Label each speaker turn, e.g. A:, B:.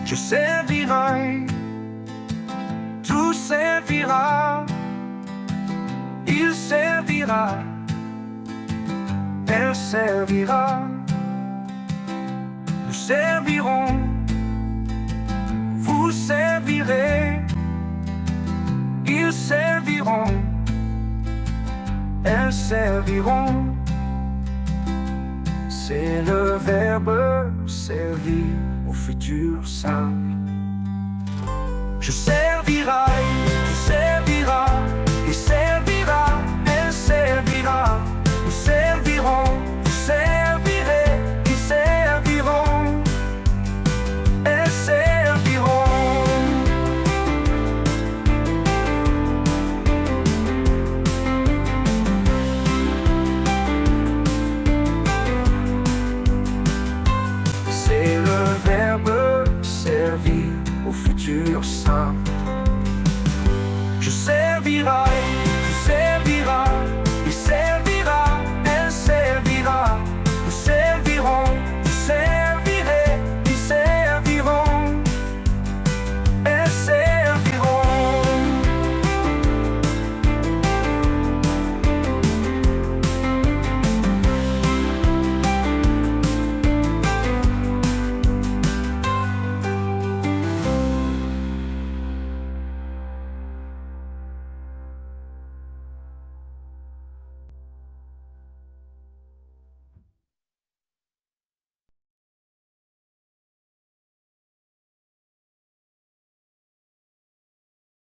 A: Je servirai, tout servira. Il servira, elle servira. Nous servirons, vous servirez. Ils serviront, elles serviront. C'est le verbe servir au futur simple. Je sers